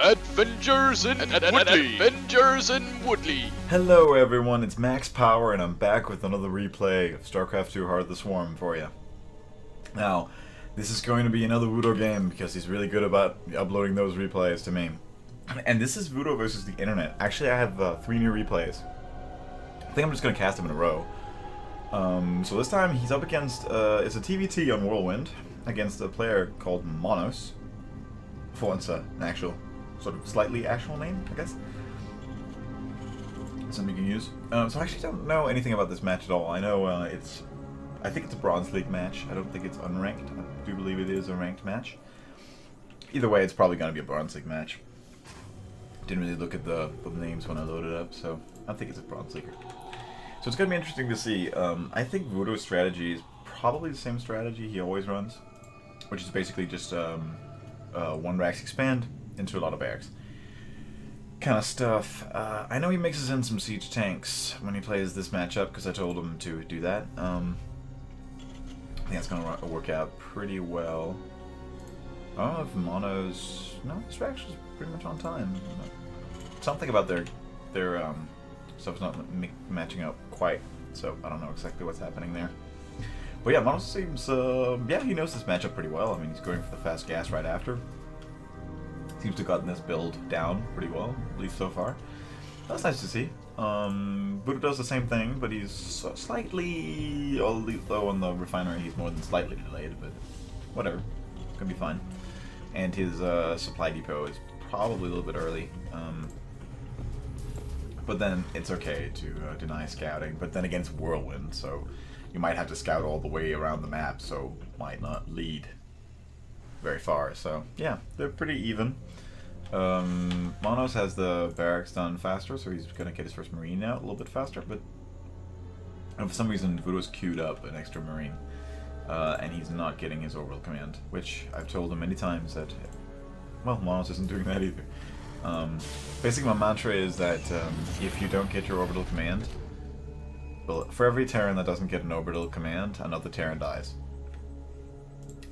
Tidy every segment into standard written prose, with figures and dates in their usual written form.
Adventures in Woodley. Adventures in Woodley. Hello everyone, it's Max Power and I'm back with another replay of StarCraft 2 Heart of the Swarm for you. Now, this is going to be another Vudo game because he's really good about uploading those replays to me. And this is Vudo versus the internet. Actually, I have 3 new replays. I think I'm just going to cast them in a row. So this time he's up against, it's a TVT on Whirlwind against a player called Monos. For once, an actual, sort of slightly actual name, I guess. Something you can use. So I actually don't know anything about this match at all. I know I think it's a Bronze League match. I don't think it's unranked. I do believe it is a ranked match. Either way, it's probably going to be a Bronze League match. Didn't really look at the names when I loaded up, so I think it's a Bronze Leaguer. So it's going to be interesting to see. I think Vudo's strategy is probably the same strategy he always runs, which is basically just one Rax expand into a lot of barracks kind of stuff. I know he mixes in some siege tanks when he plays this matchup because I told him to do that. I think that's going to work out pretty well. I don't know if Mono's... No, this Rax is pretty much on time. Something about their stuff's not matching up quite, so I don't know exactly what's happening there. But yeah, Mono seems, yeah, he knows this matchup pretty well. I mean, he's going for the fast gas right after. Seems to have gotten this build down pretty well, at least so far. That's nice to see. Vudo does the same thing, but he's slightly, although on the refinery he's more than slightly delayed, but whatever. Gonna be fine. And his supply depot is probably a little bit early. But then it's okay to deny scouting. But then again, it's Whirlwind, so you might have to scout all the way around the map, so might not lead very far. So yeah, they're pretty even. Monos has the barracks done faster, so he's gonna get his first marine out a little bit faster. But for some reason, Vudo's queued up an extra marine, and he's not getting his orbital command, which I've told him many times that, well, Monos isn't doing that either. Basically, my mantra is that if you don't get your orbital command, well, for every Terran that doesn't get an orbital command, another Terran dies.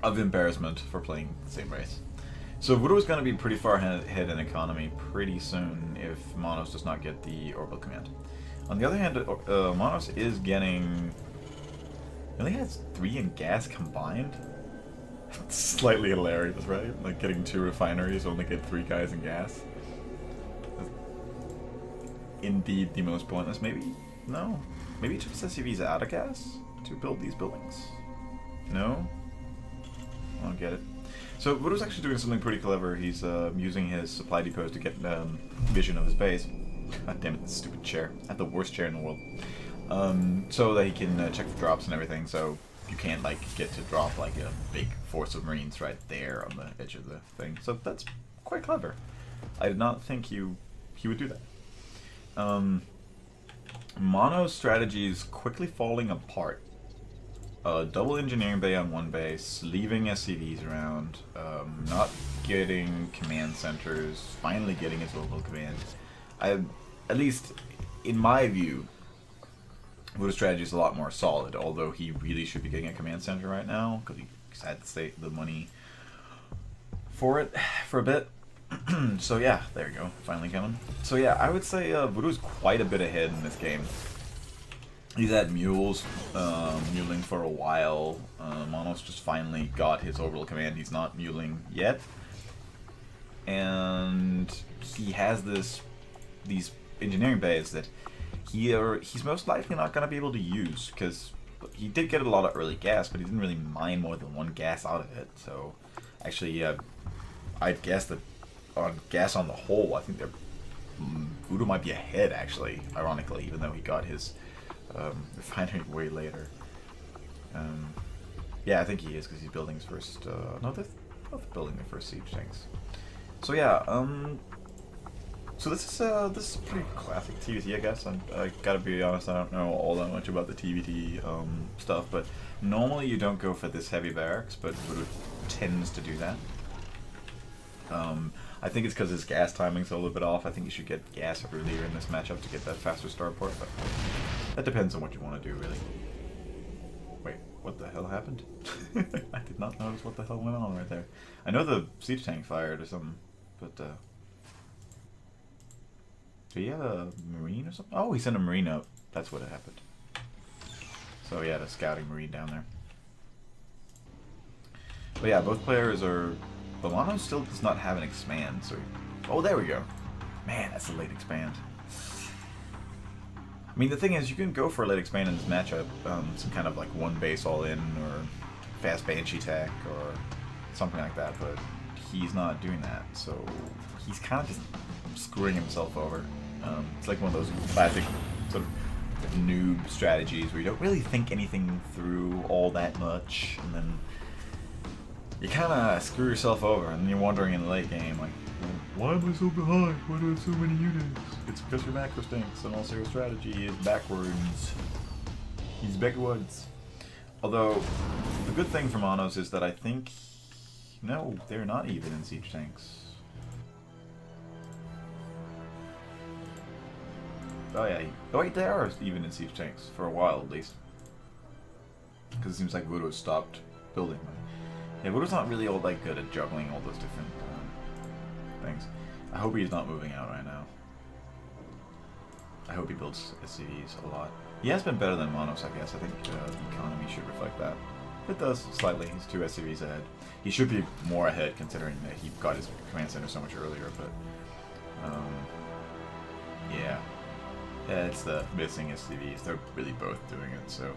Of embarrassment for playing the same race. So Vudo is going to be pretty far ahead in economy pretty soon if Monos does not get the orbital command. On the other hand, Monos is getting... He only has 3 in gas combined? It's slightly hilarious, right? Like getting 2 refineries, only get 3 guys in gas. That's indeed the most pointless. Maybe? No. Maybe he took his SUVs out of gas to build these buildings? No? I don't get it. So Vudo's actually doing something pretty clever. He's using his supply depots to get vision of his base. God damn it, this stupid chair. I have the worst chair in the world. So that he can check the drops and everything, so you can't like get to drop like a big force of Marines right there on the edge of the thing. So that's quite clever. I did not think he would do that. Mono's strategy is quickly falling apart. Double engineering bay on one base, leaving SCVs around, not getting command centers, finally getting his orbital command. At least, in my view, Vudo's strategy is a lot more solid, although he really should be getting a command center right now, because he's had to save the money for it for a bit. So yeah, there you go, finally coming. So yeah, I would say Vudo's quite a bit ahead in this game. He's had mules, muling for a while. Monos just finally got his orbital command. He's not muling yet. And he has these engineering bays that he's most likely not going to be able to use, because he did get a lot of early gas, but he didn't really mine more than 1 gas out of it. So actually, I'd guess that on gas on the whole, I think Vudo might be ahead, actually, ironically, even though he got his refinery way later. Yeah, I think he is, because he's building his first... no, they're both building their first siege tanks. So yeah, so this is pretty classic TVT, I guess. I gotta be honest, I don't know all that much about the TVT stuff, but normally you don't go for this heavy barracks, but Vudo tends to do that. I think it's because his gas timing's a little bit off. I think you should get gas earlier in this matchup to get that faster starport, but that depends on what you want to do, really. Wait, what the hell happened? I did not notice what the hell went on right there. I know the siege tank fired or something, but Did he have a Marine or something? Oh, he sent a Marine up. That's what happened. So he had a scouting Marine down there. But yeah, both players are... Bomano still does not have an expand, so... Oh, there we go. Man, that's a late expand. I mean, the thing is, you can go for a late expand in this matchup. Some kind of like one base all in, or fast Banshee tech, or something like that, but he's not doing that, so he's kind of just screwing himself over. It's like one of those classic sort of noob strategies where you don't really think anything through all that much, and then you kind of screw yourself over, and then you're wondering in the late game, like, why am I so behind? Why do I have so many units? It's because your macro stinks, and also your strategy is backwards. He's backwards. Although, the good thing for Monos is that I think... No, they're not even in siege tanks. Oh yeah, oh wait, they are even in siege tanks, for a while at least. Because it seems like Vudo stopped building them. Yeah, Vudo's not really all that good at juggling all those different things. I hope he's not moving out right now. I hope he builds SCVs a lot. He has been better than Monos, I guess. I think the economy should reflect that. It does, slightly. He's 2 SCVs ahead. He should be more ahead considering that he got his command center so much earlier, but... yeah. Yeah, it's the missing SCVs. They're really both doing it, so...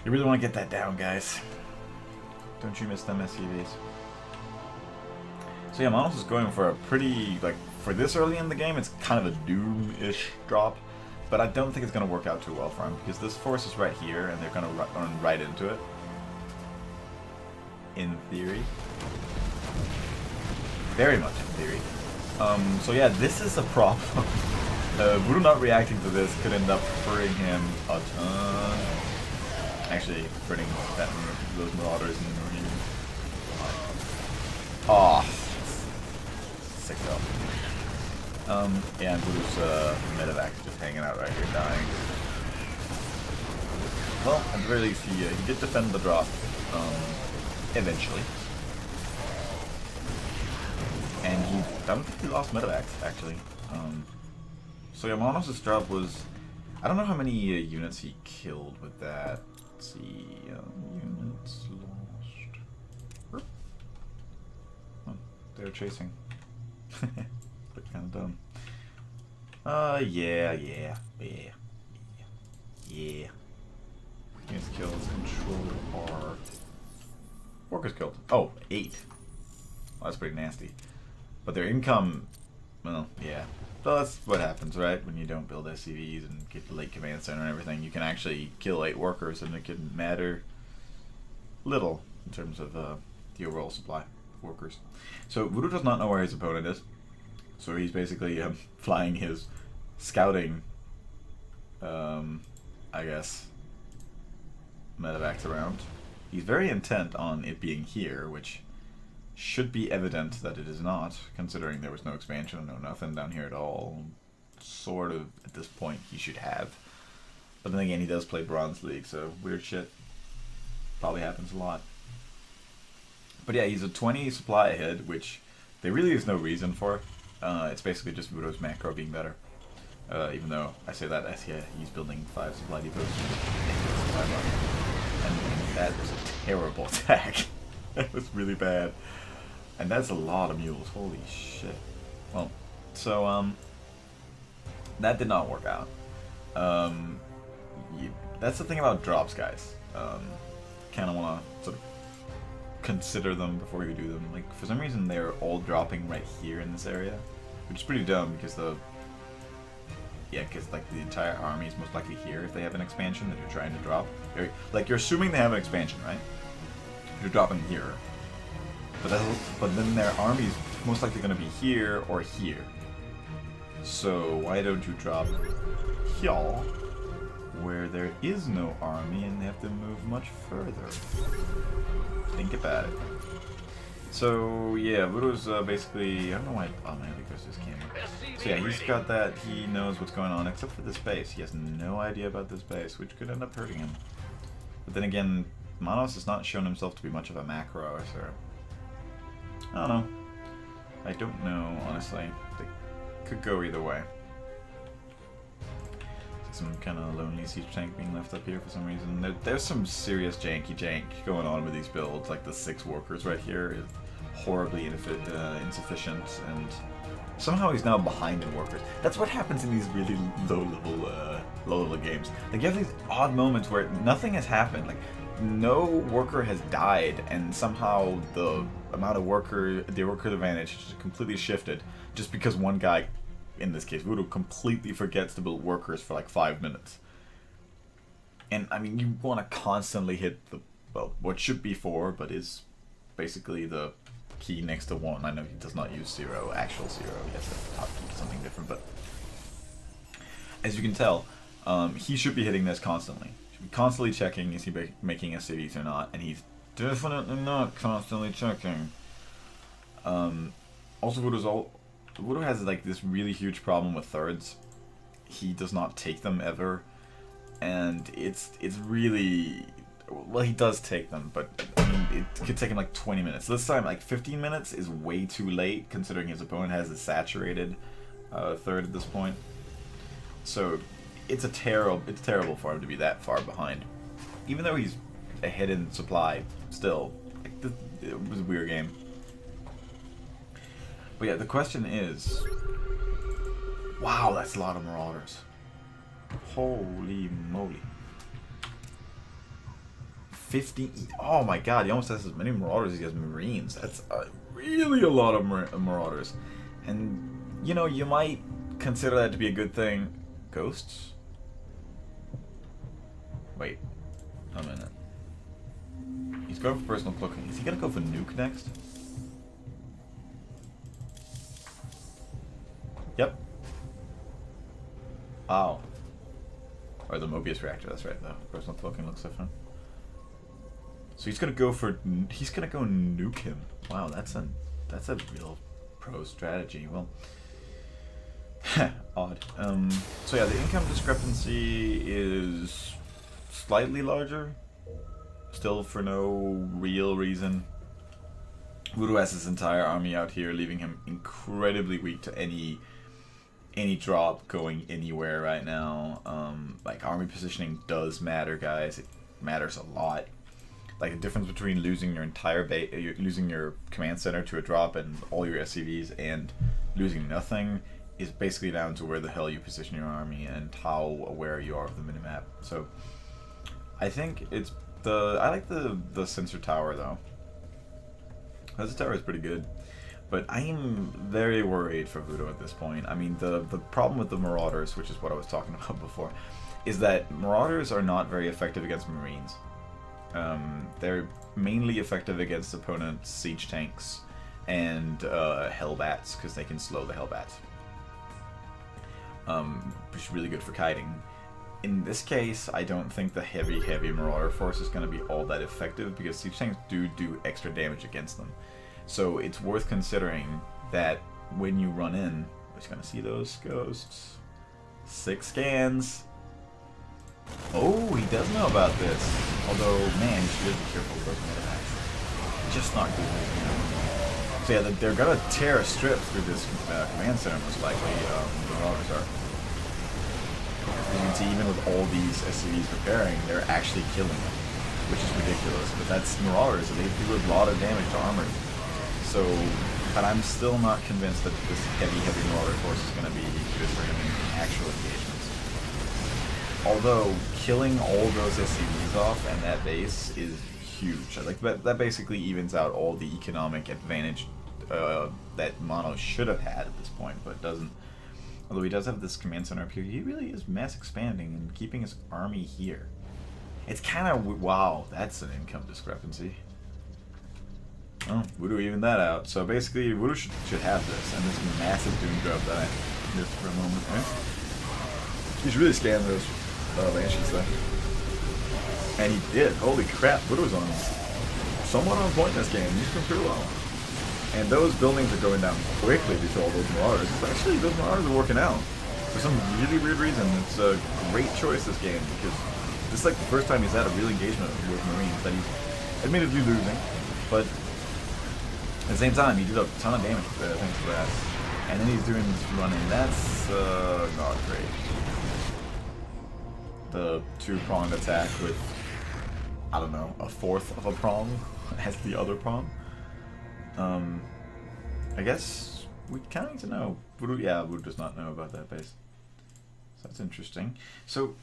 You really want to get that down, guys. Don't you miss them SCVs? So yeah, Monos is going for a pretty, like, for this early in the game, it's kind of a Doom-ish drop. But I don't think it's going to work out too well for him, because this force is right here, and they're going to run right into it. In theory. Very much in theory. So yeah, this is a problem. Vudo not reacting to this could end up hurting him a ton. Actually, hurting those Marauders in the Marine. Oh. Sick though. Yeah, and Vudo's medevac just hanging out right here, dying. Well, at the very least, he did defend the drop, eventually. And I don't think he lost medevacs, actually. So yeah, Monos' drop was... I don't know how many units he killed with that. Let's see, units lost... Oh, they're chasing. But kind of dumb. Yeah. Units killed, control R. Workers killed. Oh, 8. Well, that's pretty nasty. But their income, well, yeah. So that's what happens, right? When you don't build SCVs and get the late command center and everything, you can actually kill 8 workers and it can matter little in terms of the overall supply of workers. So Vudo does not know where his opponent is. So he's basically flying his scouting, I guess, medevacs around. He's very intent on it being here, which should be evident that it is not, considering there was no expansion, no nothing down here at all. Sort of, at this point, he should have. But then again, he does play Bronze League, so weird shit probably happens a lot. But yeah, he's a 20 supply ahead, which there really is no reason for. It's basically just Vudo's macro being better. Even though I say that as he's building 5 supply depots. And that was a terrible attack. That was really bad. And that's a lot of mules. Holy shit. Well, so, that did not work out. That's the thing about drops, guys. Kind of want to sort of consider them before you do them. Like, for some reason, they're all dropping right here in this area, which is pretty dumb because because like the entire army is most likely here if they have an expansion that you're trying to drop. Like, you're assuming they have an expansion, right? You're dropping here. But then their army is most likely going to be here or here. So why don't you drop here, where there is no army and they have to move much further? Think about it. So yeah, Vudo's basically, I don't know why, oh man, because this camera. So yeah, he's got that, he knows what's going on, except for this base. He has no idea about this base, which could end up hurting him. But then again, Monos has not shown himself to be much of a macro, so... I don't know. I don't know, honestly. Could go either way. Some kind of lonely siege tank being left up here for some reason. There's some serious janky jank going on with these builds. Like the 6 workers right here is horribly insufficient, and somehow he's now behind in workers. That's what happens in these really low-level games. Like you have these odd moments where nothing has happened. Like no worker has died, and somehow the amount of worker advantage has completely shifted just because one guy, in this case Vudo, completely forgets to build workers for like 5 minutes. And I mean, you want to constantly hit the, well, what should be 4, but is basically the key next to 1. I know he does not use 0, actual 0. He has a top key, something different, but as you can tell, he should be hitting this constantly. He should be constantly checking, is he making SCVs or not, and he's definitely not constantly checking. Also, Vudo has like this really huge problem with thirds. He does not take them ever, and it's really, well, he does take them, but I mean, it could take him like 20 minutes. This time, like 15 minutes is way too late considering his opponent has a saturated third at this point. So it's terrible for him to be that far behind, even though he's ahead in supply. Still, like, it was a weird game. But yeah, the question is, wow, that's a lot of Marauders. Holy moly. 50, oh my god, he almost has as many Marauders as he has Marines. That's really a lot of Marauders. And, you know, you might consider that to be a good thing. Ghosts? Wait, a minute. He's going for personal cloaking. Is he gonna go for nuke next? Yep. Wow. Or the Mobius reactor, that's right, though. Personal cloaking looks different. So he's gonna go for, he's gonna go nuke him. Wow, that's a real pro strategy. Well, odd. So yeah, the income discrepancy is slightly larger. Still for no real reason. Vudo has his entire army out here, leaving him incredibly weak to any drop going anywhere right now. Like, army positioning does matter, guys. It matters a lot. Like, the difference between losing your entire losing your command center to a drop and all your SCVs and losing nothing is basically down to where the hell you position your army and how aware you are of the minimap. So I think it's I like the sensor tower though. The sensor tower is pretty good, but I am very worried for Vudo at this point. I mean, the problem with the Marauders, which is what I was talking about before, is that Marauders are not very effective against Marines. They're mainly effective against opponents' siege tanks and Hellbats, because they can slow the Hellbats. Which is really good for kiting. In this case, I don't think the heavy Marauder force is going to be all that effective, because siege tanks do extra damage against them. So it's worth considering that when you run in, we're just going to see those ghosts. 6 scans. Oh, he does know about this. Although, man, you should be careful with those medevacs. Just not good. So yeah, they're going to tear a strip through this command center, most likely. The Marauders are. You can see, even with all these SCVs preparing, they're actually killing them, which is ridiculous. But that's Marauders, so they do a lot of damage to armor. So, but I'm still not convinced that this heavy Marauder force is going to be good for him in actual engagements. Although, killing all those SCVs off and that base is huge. Like, that basically evens out all the economic advantage that Mono should have had at this point, but doesn't. Although he does have this command center up here, he really is mass expanding and keeping his army here. It's kind of, wow, that's an income discrepancy. Oh, Vudo evened that out. So basically, Vudo should have this, and this massive doom drop that I missed for a moment, right? He's really scanned those Banshees though. And he did, holy crap, Vudo's on somewhat on point in this game. He's doing pretty well. And those buildings are going down quickly due to all those Marauders. Actually, those Marauders are working out. For some really weird reason, it's a great choice this game, because this is like the first time he's had a real engagement with Marines that he's admittedly losing, but at the same time, he did a ton of damage thanks to that. And then he's doing this running. That's not great. The two-pronged attack with, I don't know, a fourth of a prong as the other prong. I guess we kind of need to know. Vudo, yeah, Vudo does not know about that base. So that's interesting. So,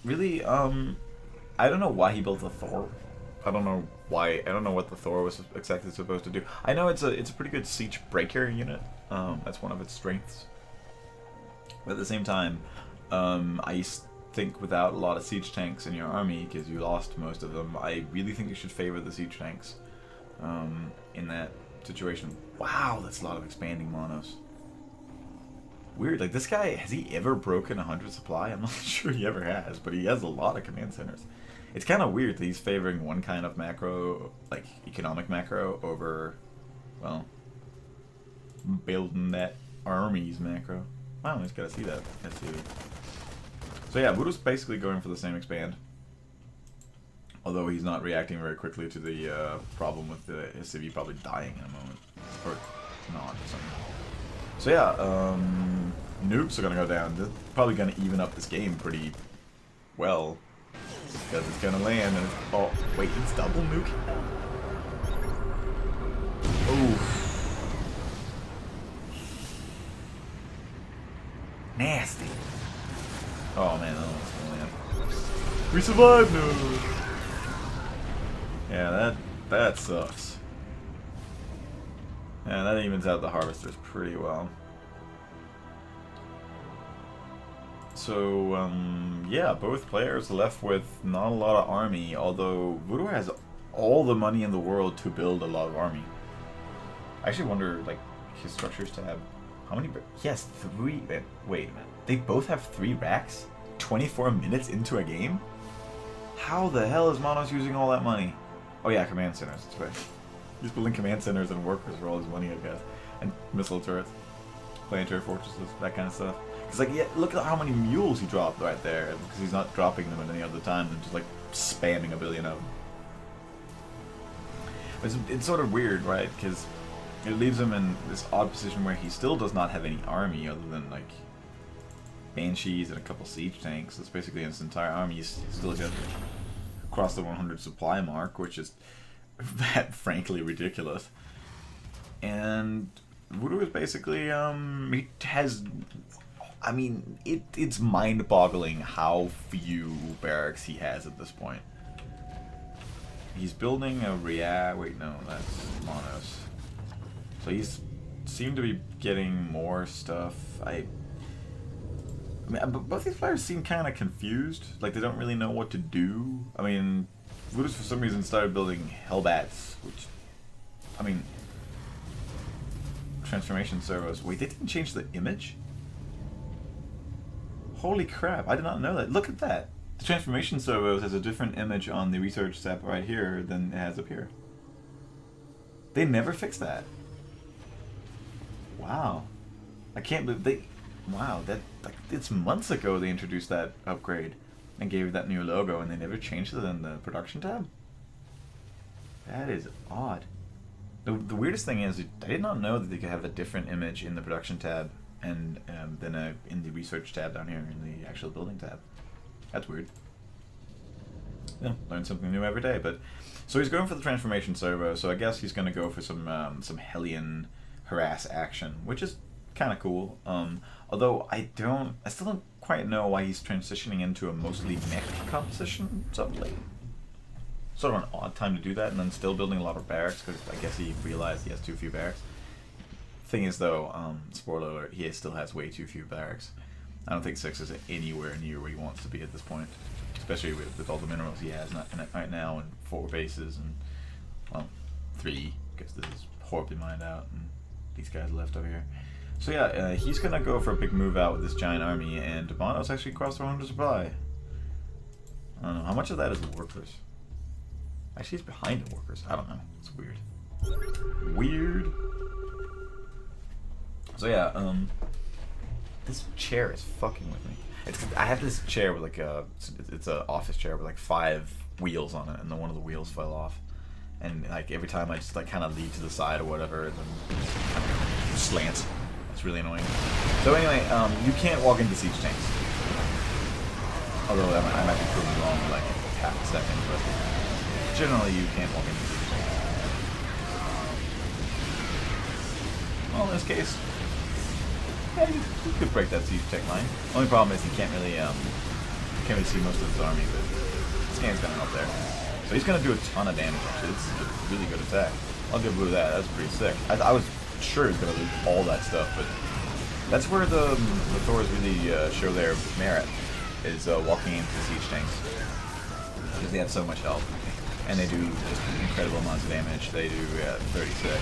really, I don't know why he built a Thor. I don't know why. I don't know what the Thor was exactly supposed to do. I know it's a pretty good siege breaker unit. That's one of its strengths. But at the same time, I think without a lot of siege tanks in your army, because you lost most of them, I really think you should favor the siege tanks in that situation. Wow, that's a lot of expanding monos. Weird, like this guy, has he ever broken 100 supply? I'm not sure he ever has, but he has a lot of command centers. It's kind of weird that he's favoring one kind of macro, like economic macro, over, well, building that army's macro. Wow, I just gotta see that. Let's see. So yeah, Vudo's basically going for the same expand. Although he's not reacting very quickly to the problem with his civvy probably dying in a moment. Or not, or something. So yeah, nukes are gonna go down. They're probably gonna even up this game pretty well. Because it's gonna land and it's, oh, wait, he's double nuking now? Oof. Nasty. Oh man, that one's gonna land. We survived, no! Yeah, that sucks. Yeah, that evens out the harvesters pretty well. So, yeah, both players left with not a lot of army, although Vudo has all the money in the world to build a lot of army. I actually wonder, like, his structures tab, how many... He has 3... Wait a minute. They both have 3 racks? 24 minutes into a game? How the hell is Monos using all that money? Oh yeah, command centers, that's right. He's building command centers and workers for all his money, I guess. And missile turrets, planetary fortresses, that kind of stuff. Because, like, yeah, look at how many mules he dropped right there. Because he's not dropping them at any other time than just, like, spamming a billion of them. But it's sort of weird, right? Because it leaves him in this odd position where he still does not have any army other than, like, Banshees and a couple siege tanks. That's basically his entire army. He's still got across the 100 supply mark, which is frankly ridiculous. And Vudo is basically, he has... I mean, it's mind-boggling how few barracks he has at this point. He's building a wait, no, that's Monos. So he's seemed to be getting more stuff. I mean, both these players seem kind of confused. Like, they don't really know what to do. I mean, Vudo's for some reason started building Hellbats, which, I mean, transformation servos. Wait, they didn't change the image? Holy crap, I did not know that. Look at that. The transformation servos has a different image on the research tab right here than it has up here. They never fixed that. Wow. I can't believe they... Wow, that, like, it's months ago they introduced that upgrade and gave it that new logo, and they never changed it in the production tab? That is odd. The weirdest thing is, I did not know that they could have a different image in the production tab and then in the research tab down here in the actual building tab. That's weird. Yeah, learn something new every day. But so he's going for the transformation servo, so I guess he's going to go for some Hellion harass action, which is kind of cool. Although I still don't quite know why he's transitioning into a mostly mech composition suddenly. Sort of an odd time to do that, and then still building a lot of barracks, because I guess he realized he has too few barracks. Thing is, though, spoiler alert, he still has way too few barracks. I don't think 6 is anywhere near where he wants to be at this point, especially with all the minerals he has right now, and 4 bases, and, well, 3, because this is horribly mined out, and these guys left over here. So yeah, he's gonna go for a big move out with this giant army, and Monos actually crossed the 100 supply. I don't know, how much of that is workers? Actually, he's behind the workers. I don't know. It's weird. Weird. So yeah, this chair is fucking with me. I have this chair with like it's an office chair with like 5 wheels on it, and then one of the wheels fell off. And like every time I just like kind of lean to the side or whatever, and then slants. It's really annoying. So anyway, you can't walk into siege tanks. Although I might be proving wrong like half a second, but generally you can't walk into siege tanks. Well, in this case, yeah, you could break that siege tank line. Only problem is you can't really see most of his army, but Scan's gonna help there. So he's gonna do a ton of damage. Actually, it's a really good attack. I'll give Vudo that. That's pretty sick. I was sure he's gonna lose all that stuff, but that's where the Thors really show their merit, is walking into siege tanks, because they have so much health, and they do just incredible amounts of damage. They do 36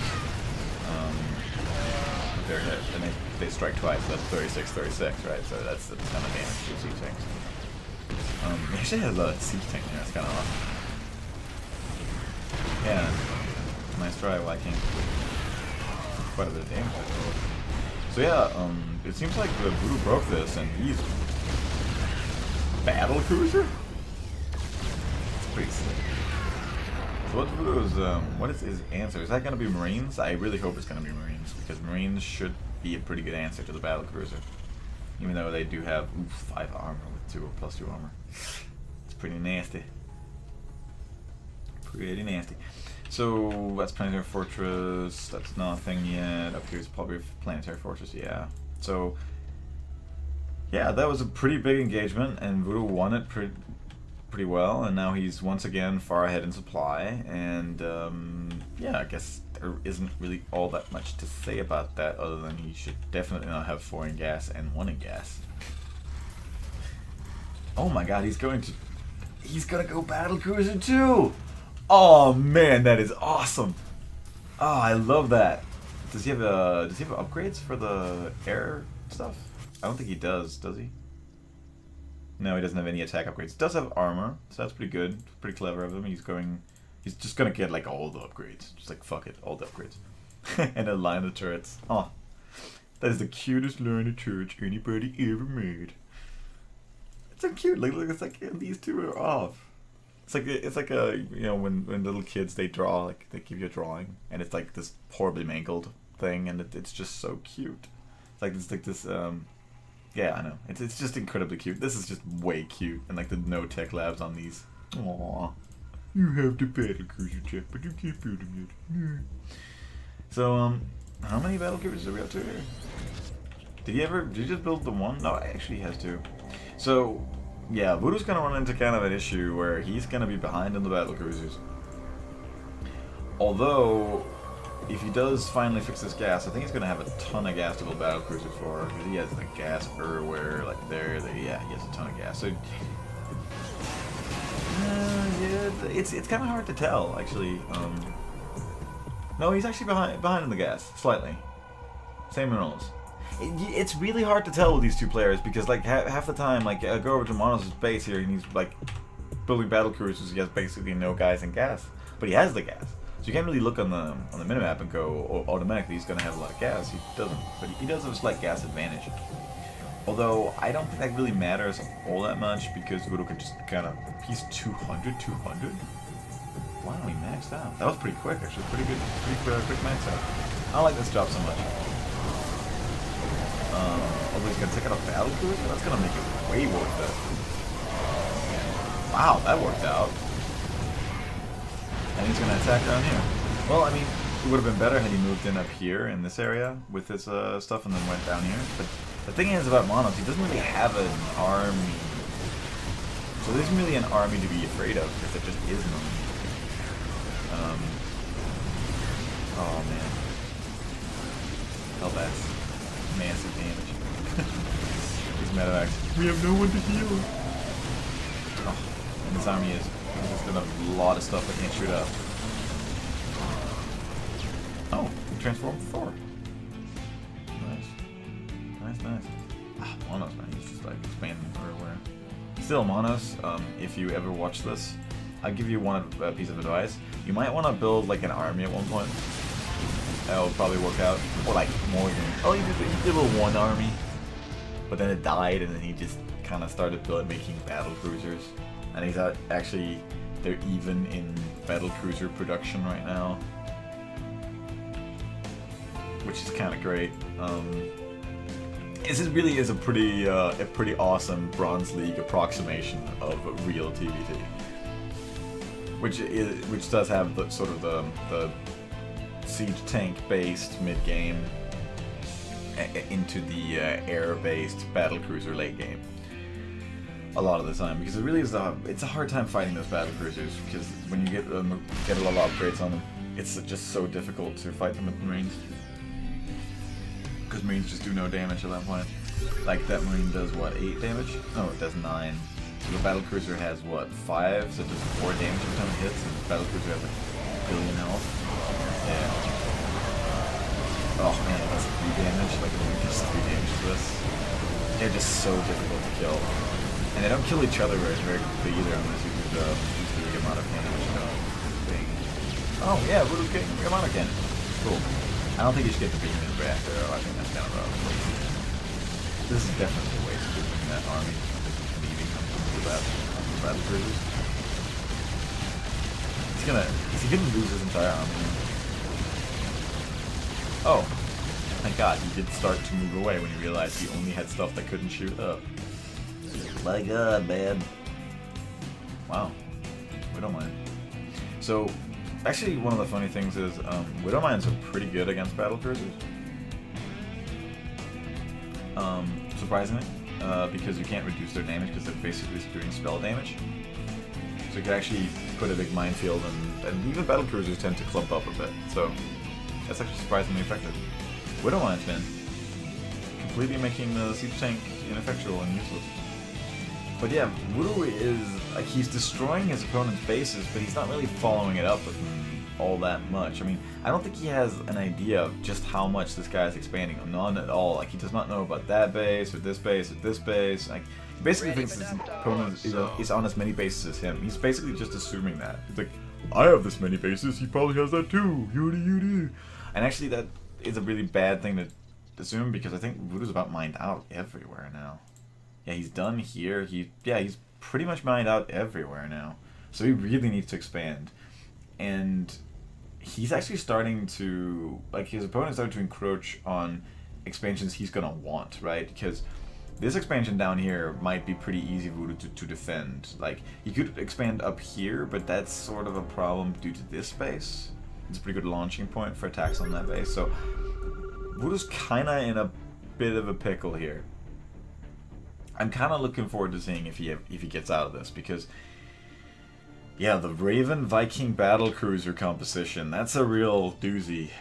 their hit, and they strike twice. So that's 36, 36, right? So that's a ton of damage to siege tanks. He actually has a siege tank there. That's kind of awesome. Yeah, nice try, Viking. Quite a bit of damage. So yeah, it seems like the Vudo broke this, and he's battle cruiser. It's pretty sick. So what's Vudo's? What is his answer? Is that going to be Marines? I really hope it's going to be Marines, because Marines should be a pretty good answer to the battle cruiser, even though they do have 5 armor with +2 armor. It's pretty nasty. Pretty nasty. So that's Planetary Fortress. That's nothing yet. Up here's probably Planetary Fortress. Yeah. So yeah, that was a pretty big engagement, and Vudo won it pretty well. And now he's once again far ahead in supply. And yeah, I guess there isn't really all that much to say about that, other than he should definitely not have 4 in gas and 1 in gas. Oh my God, he's gonna go battle cruiser too. Oh man, that is awesome! Oh, I love that. Does he have upgrades for the air stuff? I don't think he does he? No, he doesn't have any attack upgrades. He does have armor, so that's pretty good. Pretty clever of him. He's just gonna get like all the upgrades. Just like fuck it, all the upgrades. And a line of turrets. Oh, that is the cutest line of turrets anybody ever made. It's so cute. Like it's like these two are off. It's like a, you know, when little kids, they draw, like they give you a drawing, and it's like this horribly mangled thing, and it's just so cute. It's like this yeah, I know, it's just incredibly cute. This is just way cute, and like the no tech labs on these. Aww, you have the battle cruiser check, but you keep building it. So how many battle cruisers are we up to here? Did you just build the one? No, actually he has 2. So yeah, Vudo's gonna run into kind of an issue where he's gonna be behind in the battle cruisers. Although, if he does finally fix this gas, I think he's gonna have a ton of gas to build battle cruisers for, because he has like gas everywhere, like there, yeah, he has a ton of gas. So yeah, it's kind of hard to tell actually. No, he's actually behind in the gas slightly. Same minerals. It's really hard to tell with these two players, because like half the time, like I go over to Monos' base here and he's like building battle cruisers. He has basically no guys and gas, but he has the gas, so you can't really look on the minimap and go, oh, automatically he's gonna have a lot of gas. He doesn't, but he does have a slight gas advantage. Although I don't think that really matters all that much, because Vudo can just kind of, he's 200. Wow, he maxed out. That was pretty quick actually, pretty good, quick max out. I like this job so much. Although he's gonna take out a battle cruiser, that's gonna make it way worth it. Wow, that worked out. And he's gonna attack down here. Well, I mean, it would have been better had he moved in up here in this area with his stuff and then went down here. But the thing is about Monos, he doesn't really have an army. So there isn't really an army to be afraid of, because there just is none. Oh man. Hell, that's massive damage. These medevacs. We have no one to heal. Oh, and this army is just got a lot of stuff that can't shoot up. Oh, we transformed Thor. Nice. Ah, Monos, man, he's just like expanding everywhere. Still, Monos, if you ever watch this, I'll give you one piece of advice. You might want to build like an army at one point. That'll probably work out. Or like more than, oh, he did a little one army, but then it died, and then he just kind of started making battle cruisers. And he's actually, they're even in battle cruiser production right now, which is kind of great. This really is a pretty awesome Bronze League approximation of real TVT, which does have the sort of the siege tank based mid game into the air based battle cruiser late game. A lot of the time, because it really is it's a hard time fighting those battle cruisers, because when you get a lot of upgrades on them, it's just so difficult to fight them with Marines. Because Marines just do no damage at that point. Like, that Marine does, what, 8 damage? No, it does 9. So the battle cruiser has, what, 5? So it does 4 damage every time it hits, and the battle cruiser has like a billion health. Yeah. Oh man, it does 3 damage. Like, it only does 3 damage to this. They're just so difficult to kill. And they don't kill each other very quickly either, unless you use the Yamato cannon, thing. Oh yeah, Vudo King Yamato cannon. Cool. I don't think you should get the beam-in reactor, though. I think that's kind of lazy. This is definitely a waste of using that army. Leaving them to the battle cruisers. Is he gonna lose his entire army? Oh. Thank God, he did start to move away when he realized he only had stuff that couldn't shoot up. My God, man. Wow. We don't mind. So, actually, one of the funny things is, Widow Mines are pretty good against battle cruisers. Surprisingly. Because you can't reduce their damage because they're basically doing spell damage. So you can actually put a big minefield, and even battle cruisers tend to clump up a bit. So, that's actually surprisingly effective. Widow Mines, man. Completely making the siege tank ineffectual and useless. But yeah, Vudo is, like, he's destroying his opponent's bases, but he's not really following it up with all that much. I mean, I don't think he has an idea of just how much this guy is expanding. None at all. Like, he does not know about that base, or this base, or this base. Like, he basically thinks his opponent is on as many bases as him. He's basically just assuming that. He's like, I have this many bases, he probably has that too. Yudi. And actually, that is a really bad thing to assume, because I think Vudo's about mined out everywhere now. Yeah, he's done here. He's pretty much mined out everywhere now. So he really needs to expand. And he's actually starting to, like, his opponent's starting to encroach on expansions he's gonna want, right? Because this expansion down here might be pretty easy for Vudo to defend. Like, he could expand up here, but that's sort of a problem due to this base. It's a pretty good launching point for attacks on that base. So Vudo's kinda in a bit of a pickle here. I'm kind of looking forward to seeing if he gets out of this, because yeah, the Raven Viking battle cruiser composition, that's a real doozy.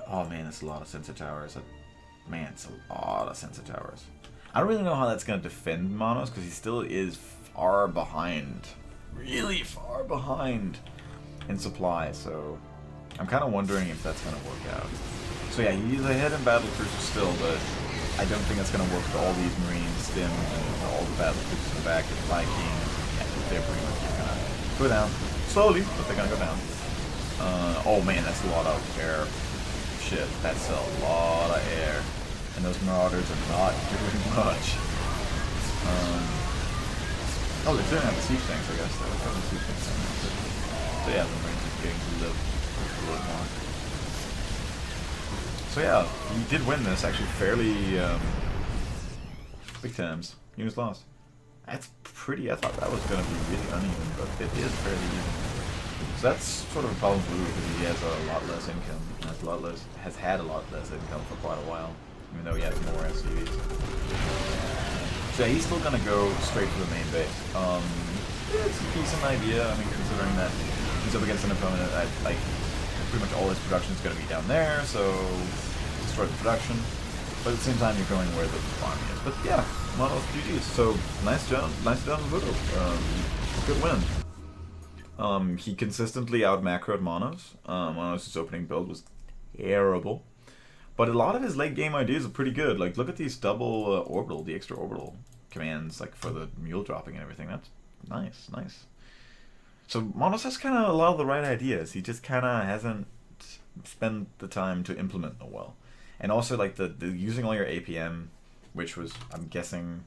Oh man, it's a lot of sensor towers. Man, it's a lot of sensor towers. I don't really know how that's going to defend Monos, because he still is far behind, really far behind in supply. So I'm kind of wondering if that's going to work out. So yeah, he's ahead in battle cruiser still, but I don't think that's going to work with all these Marines, Stim, and all the battle cruisers in the back, and Viking. Yeah, they're pretty much going to go down. Slowly, but they're going to go down. Oh man, that's a lot of air. Shit, that's a lot of air. And those Marauders are not doing much. Oh, they're doing have the siege tanks, I guess. They have the siege tanks. So yeah, the Marines are getting to live a little more. So yeah, he did win this actually fairly big times. Units lost. That's pretty. I thought that was going to be really uneven, but it is fairly even. So that's sort of a problem for Vudo, because he has a lot less income. Has had a lot less income for quite a while, even though he has more SCVs. So yeah, he's still going to go straight for the main base. It's a decent idea. I mean, considering that he's up against an opponent that, like, pretty much all his production is going to be down there, so destroy the production. But at the same time, you're going where the farm is. But yeah, Mono's GG's. So nice job, Vudo. Good win. He consistently out macroed Monos. Monos' opening build was terrible, but a lot of his late game ideas are pretty good. Like, look at these double orbital, the extra orbital commands, like for the mule dropping and everything. That's nice. So Monos has kind of a lot of the right ideas. He just kind of hasn't spent the time to implement them well. And also, like, the using all your APM, which was, I'm guessing,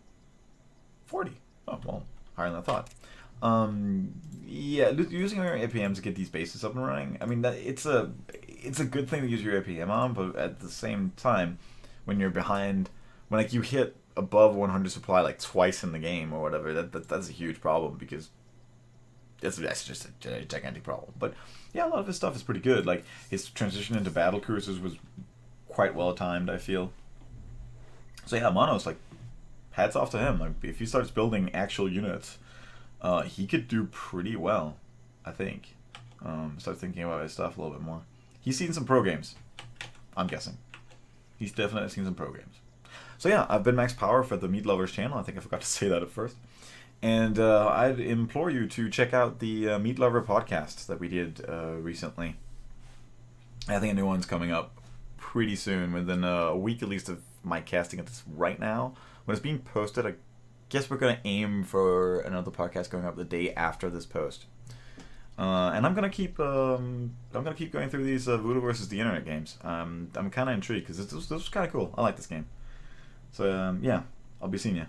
40. Oh, well, higher than I thought. Yeah, using your APM to get these bases up and running, I mean, it's a good thing to use your APM on, but at the same time, when you're behind when like you hit above 100 supply like twice in the game or whatever, that's a huge problem because that's just a gigantic problem. But yeah, a lot of his stuff is pretty good. Like his transition into battle cruisers was quite well timed, I feel. So yeah, Monos, like, hats off to him. Like if he starts building actual units, he could do pretty well, I think. Start thinking about his stuff a little bit more. He's seen some pro games, I'm guessing. He's definitely seen some pro games. So yeah, I've been Max Power for the Meat Lovers channel. I think I forgot to say that at first. And I'd implore you to check out the Meat Lover podcast that we did recently. I think a new one's coming up pretty soon, within a week at least of my casting of this right now. When it's being posted, I guess we're going to aim for another podcast going up the day after this post. And I'm gonna keep going through these Vudo versus the Internet games. I'm kind of intrigued because this was kind of cool. I like this game. So yeah, I'll be seeing you.